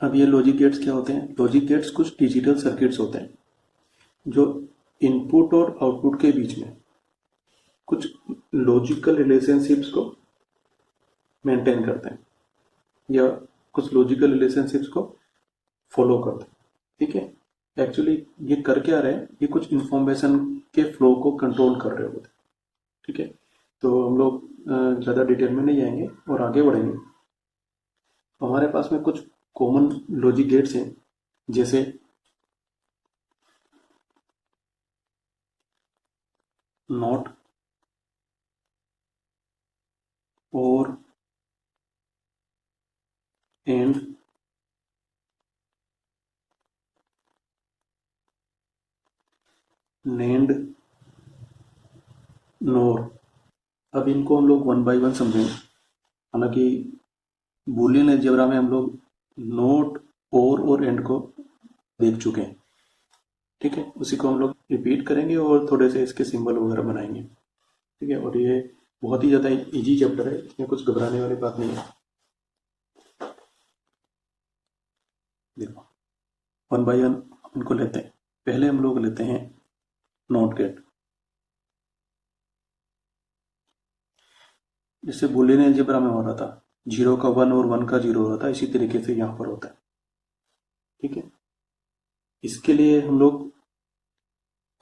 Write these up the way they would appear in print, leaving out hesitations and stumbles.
अब ये logic gates क्या होते हैं? लॉजिक गेट्स कुछ डिजिटल सर्किट्स होते हैं जो इनपुट और आउटपुट के बीच में कुछ लॉजिकल रिलेशनशिप्स को मेंटेन करते हैं या कुछ लॉजिकल रिलेशनशिप्स को फॉलो करते हैं। ठीक है, एक्चुअली ये कर क्या रहे हैं? ये कुछ इंफॉर्मेशन के फ्लो को कंट्रोल कर रहे होते हैं। ठीक है, तो हम लोग ज़्यादा डिटेल में नहीं जाएंगे और आगे बढ़ेंगे। हमारे पास में कुछ कॉमन लॉजिक गेट्स हैं, जैसे नॉट और एंड, नेंड, नोर। अब इनको हम लोग वन बाय वन समझेंगे। हालांकि बूलियन अलजेब्रा में हम लोग नोट, और एंड को देख चुके हैं। ठीक है, उसी को हम लोग रिपीट करेंगे और थोड़े से इसके सिंबल वगैरह बनाएंगे। ठीक है, और ये बहुत ही ज़्यादा इजी चैप्टर है, इसमें कुछ घबराने वाली बात नहीं है। देखो, वन बाय वन इनको लेते हैं। पहले हम लोग लेते हैं नॉट गेट। जिससे बूलियन अलजेब्रा में हो रहा था, 0 का 1 और 1 का 0 हो रहा था, इसी तरीके से यहाँ पर होता है। ठीक है, इसके लिए हम लोग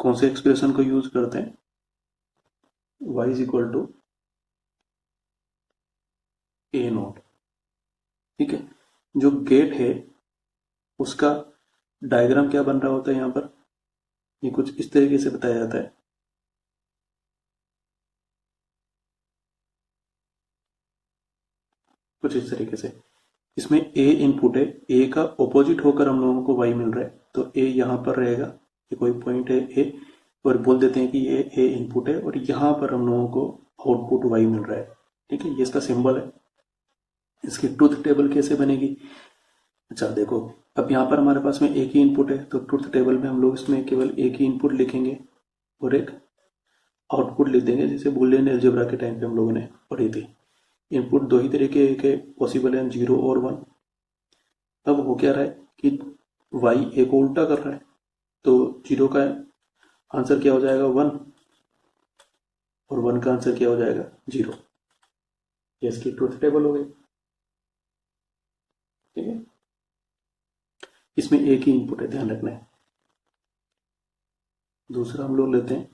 कौन से एक्सप्रेशन को यूज करते हैं? y is equal to a not. ठीक है, जो गेट है उसका डायग्राम क्या बन रहा होता है यहाँ पर? ये कुछ इस तरीके से बताया जाता है। कुछ इस तरीके से, इसमें a इनपुट है, a का ऑपोजिट होकर हम लोगों को y मिल रहा है, तो a यहाँ पर रहेगा। ये कोई पॉइंट है a, और बोल देते हैं कि ये a इनपुट है और यहाँ पर हम लोगों को आउटपुट y मिल रहा है। ठीक है, ये इसका सिंबल है। इसकी ट्रूथ टेबल कैसे बनेगी? अच्छा देखो, अब यहाँ पर हमारे पास में एक ही इनपुट है, तो ट्रूथ टेबल में हम लोग इसमें केवल एक ही इनपुट लिखेंगे और एक आउटपुट लिख देंगे, जैसे बूलियन अलजेब्रा के टाइम पे हम लोगों ने पढ़ी थी। इनपुट दो ही तरीके के पॉसिबल हैं, 0 और 1। अब हो क्या रहा है कि y a को उल्टा कर रहा है, तो 0 का आंसर क्या हो जाएगा? 1, और 1 का आंसर क्या हो जाएगा? 0। ये इसकी ट्रूथ टेबल हो गई। ठीक है, इसमें एक ही इनपुट है, ध्यान रखना है। दूसरा हम लोग लेते हैं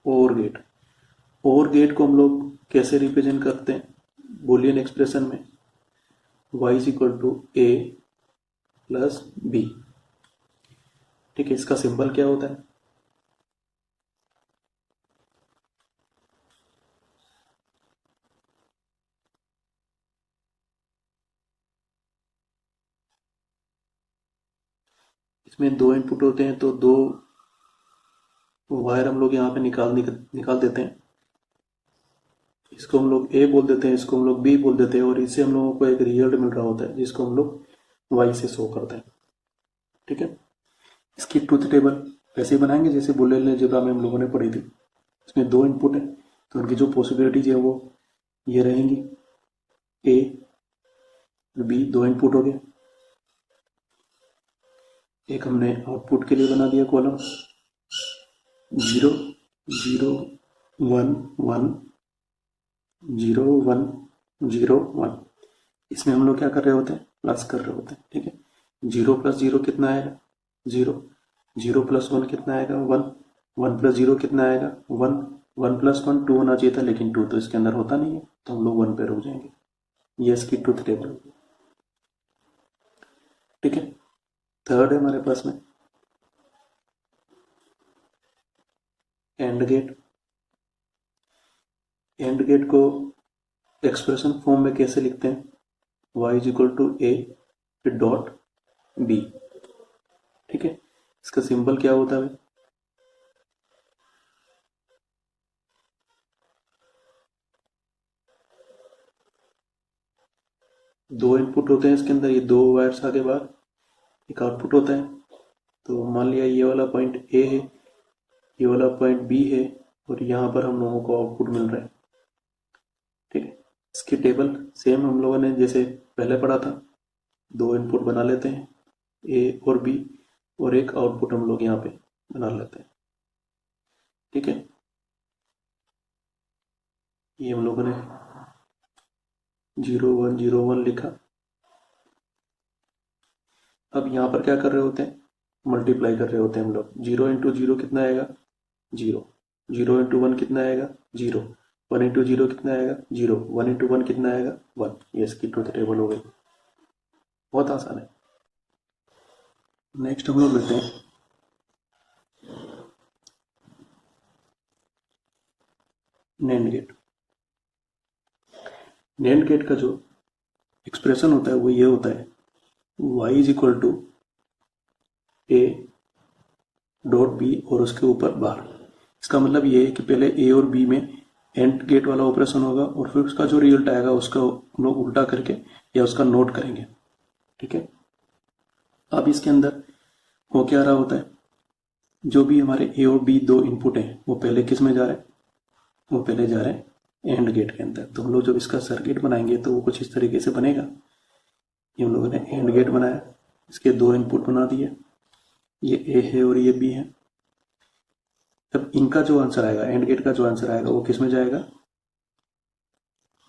और गेट। और गेट को हम लोग कैसे रिप्रेजेंट करते हैं बूलियन एक्सप्रेशन में? y is equal to a plus b. ठीक है, इसका सिंबल क्या होता है? इसमें दो इनपुट होते हैं, तो दो वायर हम लोग यहाँ पे निकाल देते हैं। इसको हम लोग ए बोल देते हैं, इसको हम लोग बी बोल देते हैं, और इससे हम लोगों को एक रिजल्ट मिल रहा होता है जिसको हम लोग वाई से शो करते हैं। ठीक है, इसकी ट्रूथ टेबल वैसे ही बनाएंगे जैसे बुलियन अलजेब्रा में हम लोगों ने पढ़ी थी। इसमें दो इनपुट है, तो उनकी जो पॉसिबिलिटीज है वो ये रहेंगी। ए बी दो इनपुट हो गए। एक हमने आउटपुट के लिए बना दिया कॉलम, 0 0 1 1 0 1 0 1। इसमें हम लोग क्या कर रहे होते हैं? प्लस कर रहे होते हैं। ठीक है, 0 प्लस 0 कितना आएगा? 0। 0 प्लस 1 कितना आएगा? 1। 1 प्लस 0 कितना आएगा? 1। 1 प्लस 1 2 होना चाहिए था, लेकिन 2 तो इसके अंदर होता नहीं है, तो हम लोग 1 पे रुक जाएंगे। ये इसकी ट्रूथ टेबल। ठीक है, थर्ड है हमारे पास में एंड गेट। एंड गेट को एक्सप्रेशन फॉर्म में कैसे लिखते हैं? y इज इक्वल टू ए फिर डॉट बी। ठीक है, इसका सिंबल क्या होता है? दो इनपुट होते हैं इसके अंदर, ये दो वायर्स आगे बाद एक आउटपुट होता है। तो मान लिया ये वाला पॉइंट ए है, ये वाला पॉइंट बी है, और यहाँ पर हम लोगों को आउटपुट मिल रहा है। ठीक है, इसकी टेबल सेम हम लोगों ने जैसे पहले पढ़ा था। दो इनपुट बना लेते हैं, ए और बी, और एक आउटपुट हम लोग यहाँ पे बना लेते हैं। ठीक है, ये हम लोगों ने 0 1 0 1 लिखा। अब यहाँ पर क्या कर रहे होते हैं, मल्टीप्लाई कर रहे होते हैं हम लोग। 0 इंटू 0 कितना आएगा, 0। 0 इंटू 1 कितना आएगा, 0। 1 इंटू 0 कितना आएगा, 0। 1 इंटू 1 कितना आएगा, 1। ये इसकी ट्रूथ टेबल हो गई, बहुत आसान है। नेक्स्ट हम लोग लेते हैं नैंड गेट। नैंड गेट का जो एक्सप्रेशन होता है वो ये होता है, y is equal to a dot b और उसके ऊपर बार। इसका मतलब ये है कि पहले ए और बी में एंड गेट वाला ऑपरेशन होगा और फिर उसका जो रिजल्ट आएगा उसका हम लोग उल्टा करके या उसका नोट करेंगे। ठीक है, अब इसके अंदर हो क्या रहा होता है, जो भी हमारे ए और बी दो इनपुट हैं वो पहले किस में जा रहे हैं, वो पहले जा रहे हैं एंड गेट के अंदर। तो हम लोग जब इसका सर्किट बनाएंगे तो वो कुछ इस तरीके से बनेगा। ये हम लोगों ने एंड गेट बनाया, इसके दो इनपुट बना दिए, ये ए है और ये बी है। तब इनका जो आंसर आएगा, एंड गेट का जो आंसर आएगा वो किस में जाएगा,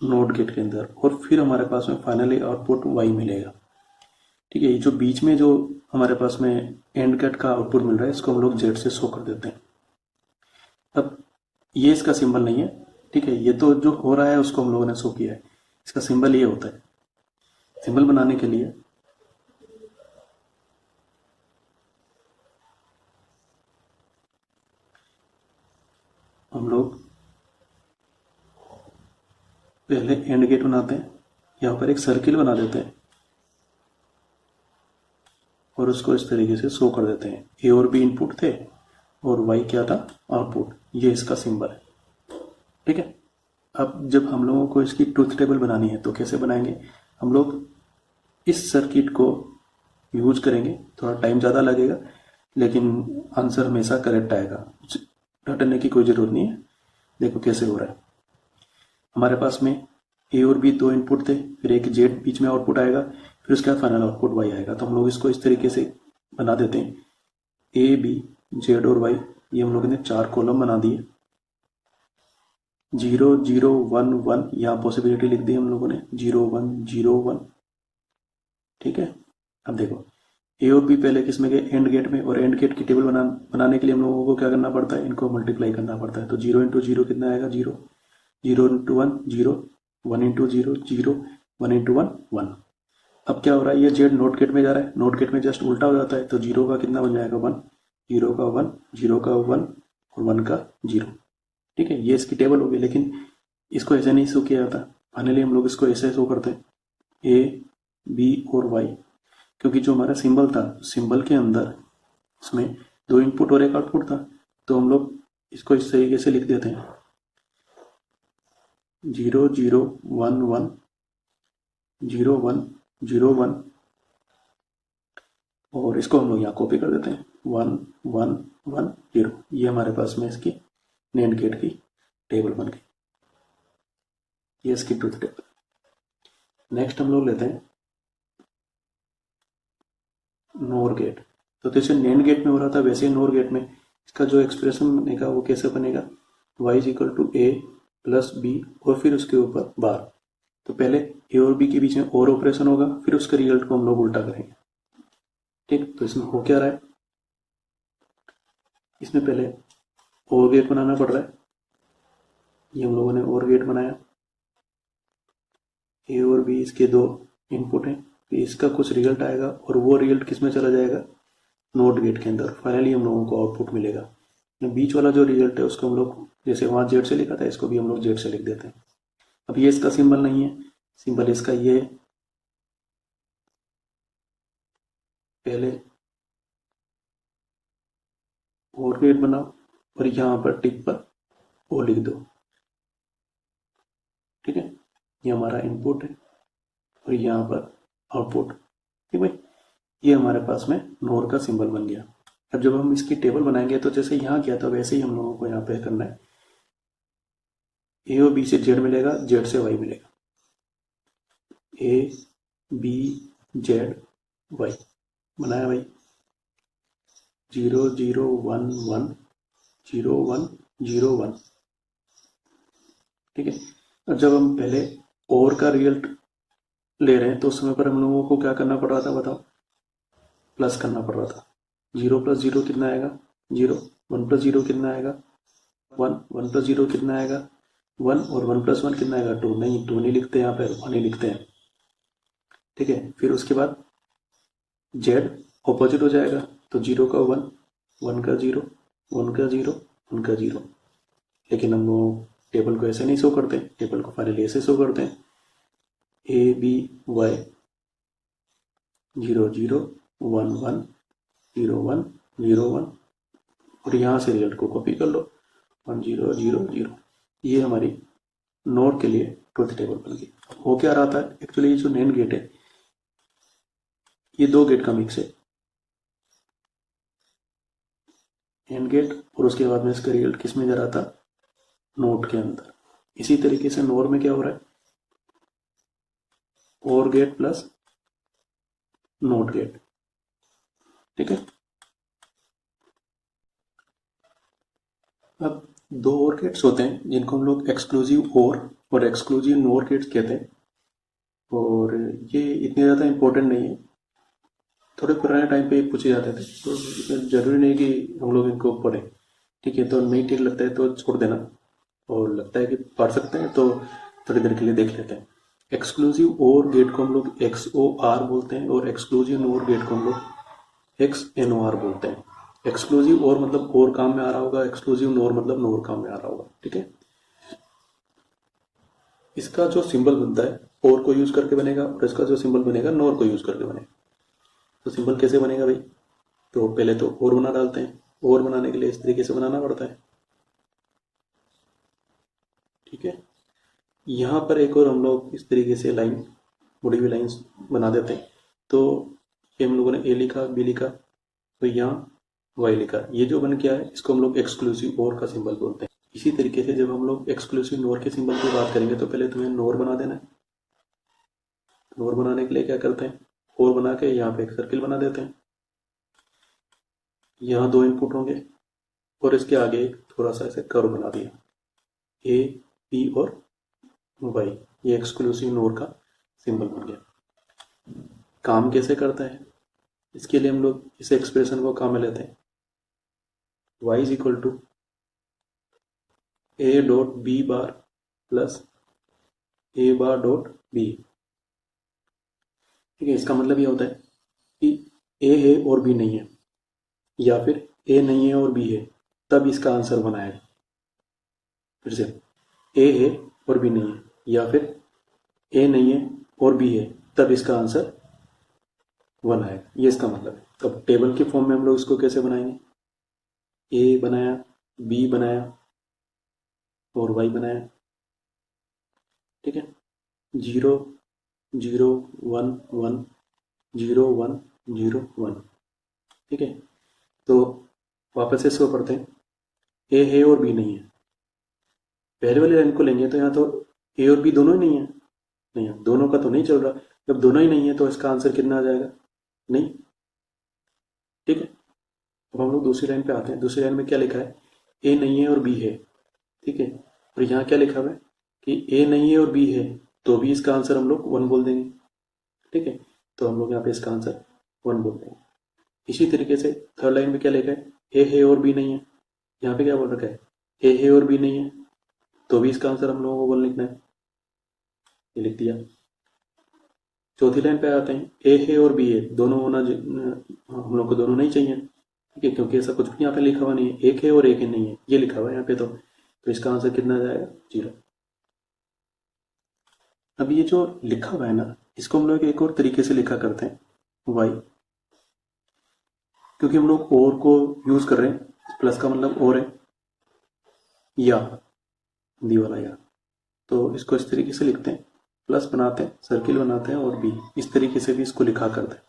नोट गेट के अंदर, और फिर हमारे पास में फाइनली आउटपुट वाई मिलेगा। ठीक है, ये जो बीच में जो हमारे पास में एंड गेट का आउटपुट मिल रहा है इसको हम लोग जेड से शो कर देते हैं। अब ये इसका सिंबल नहीं है, ठीक है, ये तो जो हो रहा है उसको हम लोगों ने शो किया है। इसका सिंबल ये होता है। सिंबल बनाने के लिए हम लोग पहले एंड गेट बनाते हैं, यहाँ पर एक सर्किल बना देते हैं और उसको इस तरीके से शो कर देते हैं। ए और बी इनपुट थे और वाई क्या था, आउटपुट। ये इसका सिंबल है। ठीक है, अब जब हम लोगों को इसकी ट्रूथ टेबल बनानी है तो कैसे बनाएंगे, हम लोग इस सर्किट को यूज करेंगे। थोड़ा टाइम ज़्यादा लगेगा लेकिन आंसर हमेशा करेक्ट आएगा, रटने की कोई ज़रूरत नहीं है। देखो कैसे हो रहा है, हमारे पास में ए और बी दो इनपुट थे, फिर एक जेड बीच में आउटपुट आएगा, फिर उसका फाइनल आउटपुट वाई आएगा। तो हम लोग इसको इस तरीके से बना देते हैं, ए बी जेड और वाई, ये हम लोगों ने 4 कॉलम बना दिए। 0 0 1 1 यहाँ पॉसिबिलिटी लिख दी हम लोगों ने, 0 1 0 1। ठीक है, अब देखो ए और बी पहले किस में गए, एंड गेट में, और एंड गेट की टेबल बनाने के लिए हम लोगों को क्या करना पड़ता है, इनको मल्टीप्लाई करना पड़ता है। तो 0 इंटू 0 कितना आएगा, 0। 0 इंटू 1 0, 1 इंटू 0 0, 1 इंटू 1 1। अब क्या हो रहा है, ये जेड नोट गेट में जा रहा है, नोट गेट में जस्ट उल्टा हो जाता है। तो 0 का कितना बन जाएगा, 1, 0 का 1, 0 का 1 और 1 का 0। ठीक है, ये इसकी टेबल होगी, लेकिन इसको ऐसे नहीं शो किया जाता। फाइनली हम लोग इसको ऐसे शो करते हैं, ए बी और वाई, क्योंकि जो हमारा सिंबल था, सिंबल के अंदर इसमें 2 इनपुट और एक आउटपुट था। तो हम लोग इसको इस तरीके से लिख देते हैं, 0 0 1 1 0 1 0 1, और इसको हम लोग यहाँ कॉपी कर देते हैं, 1 1 1 0। ये हमारे पास में इसकी नैंड गेट की टेबल बन गई, ये इसकी ट्रूथ टेबल। नेक्स्ट हम लोग लेते हैं नोर गेट। तो जैसे नैंड गेट में हो रहा था वैसे ही नोर गेट में इसका जो एक्सप्रेशन बनेगा वो कैसे बनेगा, y is equal to a plus b और फिर उसके ऊपर बार। तो पहले ए और बी के बीच में और ऑपरेशन होगा, फिर उसके रिजल्ट को हम लोग उल्टा करेंगे। ठीक, तो इसमें हो क्या रहा है, इसमें पहले और गेट बनाना पड़ रहा है। ये हम लोगों ने और गेट बनाया, ए और बी इसके दो इनपुट हैं, तो इसका कुछ रिजल्ट आएगा और वो रिजल्ट किस में चला जाएगा, नोट गेट के अंदर। फाइनली हम लोगों को आउटपुट मिलेगा। बीच वाला जो रिजल्ट है उसको हम लोग जैसे वहाँ जेड से लिखा था, इसको भी हम लोग जेड से लिख देते हैं। अब ये इसका सिंबल नहीं है, सिंबल इसका ये है, पहले और गेट बनाओ और यहाँ पर टिक पर ओ लिख दो। ठीक है, ये हमारा इनपुट है और यहाँ पर आउटपुट। ठीक भाई, ये हमारे पास में नोर का सिंबल बन गया। अब जब हम इसकी टेबल बनाएंगे तो जैसे यहाँ किया था वैसे ही हम लोगों को यहाँ पे करना है, ए और बी से जेड मिलेगा, जेड से वाई मिलेगा, ए बी जेड वाई बनाया भाई, 0 0 1 1 0 1 0 1। ठीक है। अब जब हम पहले और का रिजल्ट ले रहे हैं तो उस समय पर हम लोगों को क्या करना पड़ रहा था बताओ, प्लस करना पड़ रहा था। 0 + 0 कितना आएगा 0, 1 + 0 कितना आएगा 1, 1 + 0 कितना आएगा 1, और 1 + 1 कितना आएगा 2। नहीं, 2 नहीं लिखते यहाँ पर, 1 ही लिखते हैं। ठीक है, फिर उसके बाद जेड ऑपोजिट हो जाएगा, तो 0 का 1, 1 का 0, 1 का 0, 1 का 0। लेकिन हम लोग टेबल को ऐसे नहीं शो करते, टेबल को फाइनली ऐसे शो करते हैं, ए बी वाई 0 0 1 1 0 1 0 1, और यहाँ से रिजल्ट को कॉपी कर लो 1 0 0 0। ये हमारी नोड के लिए ट्रुथ टेबल बन गई। हो क्या रहा था एक्चुअली, ये जो नैंड गेट है ये दो गेट का मिक्स है, एंड गेट, और उसके बाद में इसका रिजल्ट किस में जा रहा था, नोड के अंदर। इसी तरीके से नोर में क्या हो रहा है, और गेट प्लस नोट गेट। ठीक है, अब दो और गेट्स होते हैं जिनको हम लोग एक्सक्लूसिव और एक्सक्लूसिव नोर गेट्स कहते हैं, और ये इतने ज़्यादा इंपॉर्टेंट नहीं है, थोड़े पुराने टाइम पे पूछे जाते थे, तो जरूरी नहीं कि हम लोग इनको पढ़ें। ठीक है, तो नहीं ठीक लगता है तो छोड़ देना, और लगता है कि पढ़ सकते हैं तो थोड़ी देर के लिए देख लेते हैं। एक्सक्लूसिव और गेट को हम लोग XOR बोलते हैं, और एक्सक्लूसिव नोर गेट को हम लोग XNOR बोलते हैं। एक्सक्लूसिव और मतलब और काम में आ रहा होगा, एक्सक्लूसिव नोर मतलब नोर काम में आ रहा होगा। ठीक है, इसका जो सिंबल बनता है और को यूज करके बनेगा, और इसका जो सिंबल बनेगा नोर को यूज करके बनेगा। तो सिंबल कैसे बनेगा भाई, तो पहले तो और बना डालते हैं, और बनाने के लिए इस तरीके से बनाना पड़ता है। ठीक है, यहाँ पर एक और हम लोग इस तरीके से लाइन, मुड़ी हुई लाइन्स बना देते हैं। तो ये हम लोगों ने ए लिखा, बी लिखा, तो यहाँ वाई लिखा। ये जो बन गया है इसको हम लोग एक्सक्लूसिव और का सिंबल बोलते हैं। इसी तरीके से जब हम लोग एक्सक्लूसिव नोर के सिंबल की बात करेंगे तो पहले तुम्हें नोर बना देना है। नोर बनाने के लिए क्या करते हैं, और बना के यहाँ पे एक सर्किल बना देते हैं। यहाँ दो इनपुट होंगे और इसके आगे थोड़ा सा ऐसे कर्व बना दिया, ए बी और वाई। ये एक्सक्लूसिव नोर का सिंबल बन गया। काम कैसे करता है, इसके लिए हम लोग इस एक्सप्रेशन को काम में लेते हैं, y is equal to a dot B bar plus a bar dot b. ठीक है, इसका मतलब ये होता है कि ए है और बी नहीं है, या फिर ए नहीं है और बी है, तब इसका आंसर वन आएगा। फिर से, ए है और बी नहीं है, या फिर ए नहीं है और बी है, तब इसका आंसर वन आएगा। ये इसका मतलब है। अब टेबल के फॉर्म में हम लोग इसको कैसे बनाएंगे, ए बनाया, बी बनाया और वाई बनाया। ठीक है, 0 0 1 1 0 1 0 1। ठीक है, तो वापस से इसको पढ़ते हैं, ए है और बी नहीं है। पहले वाली लाइन को लेंगे तो यहाँ तो ए और बी दोनों ही नहीं है, नहीं है, दोनों का तो नहीं चल रहा। जब दोनों ही नहीं है तो इसका आंसर कितना आ जाएगा, नहीं। ठीक है, अब हम लोग दूसरी लाइन पे आते हैं। दूसरी लाइन में क्या लिखा है, ए नहीं है और बी है। ठीक है, और यहाँ क्या लिखा हुआ है कि ए नहीं है और बी है, तो भी इसका आंसर हम लोग वन बोल देंगे। ठीक है, तो हम लोग यहाँ पे इसका आंसर वन बोल देंगे। इसी तरीके से थर्ड लाइन में क्या लिखा है, ए है और बी नहीं है, यहाँ पे क्या बोल रखा है, ए है और बी नहीं है, तो भी इसका आंसर हम लोगों को वन लिखना है, ये लिख दिया। चौथी लाइन पे आते हैं, ए है और बी है, दोनों होना हम लोग को दोनों नहीं चाहिए। ठीक है, क्योंकि ऐसा कुछ भी यहाँ पे लिखा हुआ नहीं है, एक है और एक नहीं है, ये लिखा हुआ है यहाँ पे, तो इसका आंसर कितना आ जाएगा, 0। अब ये जो लिखा हुआ है ना, इसको हम लोग एक और तरीके से लिखा करते हैं, वाई, क्योंकि हम लोग और को यूज कर रहे हैं, प्लस का मतलब और है, या दी वाला या, तो इसको इस तरीके से लिखते हैं, प्लस बनाते हैं, सर्किल बनाते हैं, और बी, इस तरीके से भी इसको लिखा करते हैं।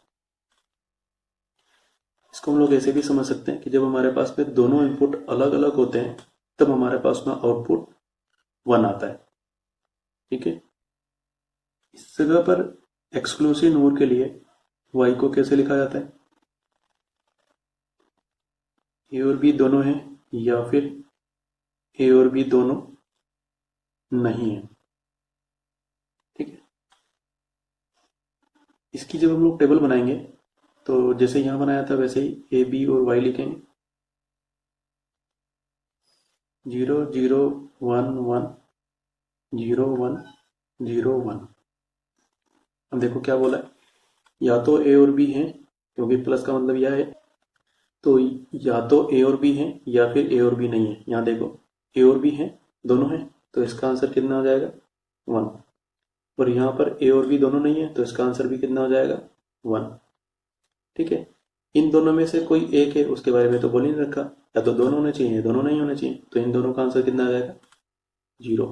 इसको हम लोग ऐसे भी समझ सकते हैं कि जब हमारे पास में दोनों इनपुट अलग अलग होते हैं तब हमारे पास में आउटपुट वन आता है। ठीक है, इस जगह पर एक्सक्लूसिव नोर के लिए वाई को कैसे लिखा जाता है, ए और बी दोनों हैं या फिर ए और बी दोनों नहीं है। ठीक है, इसकी जब हम लोग टेबल बनाएंगे तो जैसे यहाँ बनाया था वैसे ही ए बी और वाई लिखेंगे, 0 0 1 1 0 1 0 1। अब देखो क्या बोला है, या तो ए और बी हैं, क्योंकि प्लस का मतलब यह है, तो या तो ए और बी हैं या फिर ए और बी नहीं है। यहाँ देखो ए और बी हैं, दोनों हैं, तो इसका आंसर कितना हो जाएगा 1। और यहाँ पर ए और बी दोनों नहीं है तो इसका आंसर भी कितना हो जाएगा 1। ठीक है, इन दोनों में से कोई एक है उसके बारे में तो बोल ही नहीं रखा, या तो दोनों होने चाहिए दोनों नहीं होने चाहिए, तो इन दोनों का आंसर कितना आ जाएगा 0।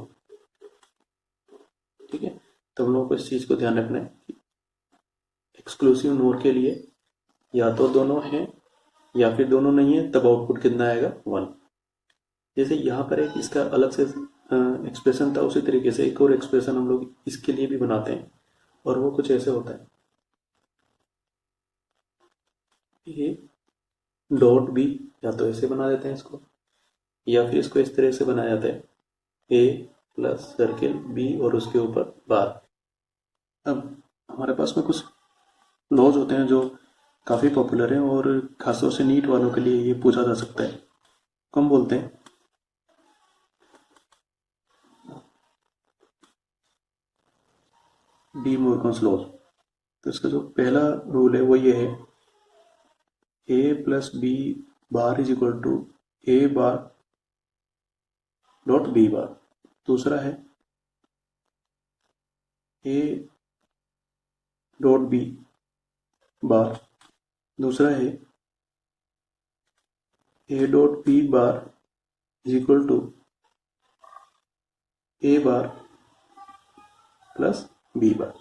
ठीक है, तो हम लोगों को इस चीज को ध्यान रखना है, एक्सक्लूसिव नोर के लिए या तो दोनों हैं या फिर दोनों नहीं है, तब आउटपुट कितना आएगा 1। जैसे यहाँ पर एक इसका अलग से एक्सप्रेशन था, उसी तरीके से एक और एक्सप्रेशन हम लोग इसके लिए भी बनाते हैं, और वो कुछ ऐसे होता है, ये डॉट बी, या तो ऐसे बना देते हैं इसको, या फिर इसको इस तरह से बनाया जाता है, ए प्लस सर्किल बी और उसके ऊपर बार। अब हमारे पास में कुछ लॉज होते हैं जो काफ़ी पॉपुलर हैं और खासतौर से नीट वालों के लिए ये पूछा जा सकता है। हम बोलते हैं डी मोर्गन्स लॉज। तो इसका जो पहला रूल है वो ये है, A plus B bar is equal to A bar dot B bar. दूसरा है ए डॉट बी बार। दूसरा है A dot B bar is equal to A bar plus B bar.